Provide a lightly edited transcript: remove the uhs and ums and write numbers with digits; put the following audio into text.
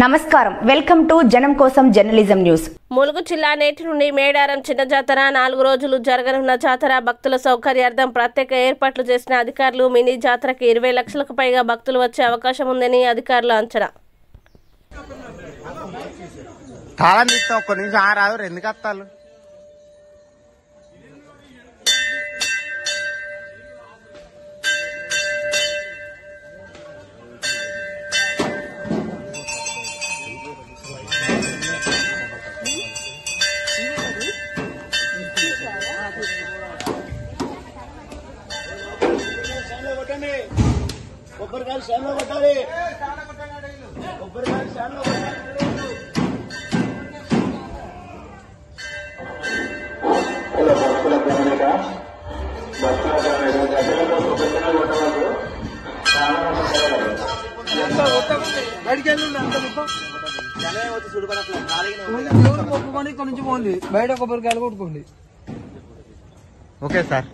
నమస్కారం, welcome to జనం కోసం జర్నలిజం న్యూస్. ములుగు జిల్లా నేటి నుండి మేడారం చిన్న జాతర 4 రోజులు జరగనున్న జాతర భక్తుల సౌకర్యార్థం ప్రత్యేక ఏర్పాట్లు చేసిన అధికారులు. మినీ జాతరకి 20 లక్షలకు పైగా భక్తులు వచ్చే అవకాశం ఉందని అధికారులు అంచనా. బయట కొబ్బరికాయలు కొట్టుకోండి. Okay sir.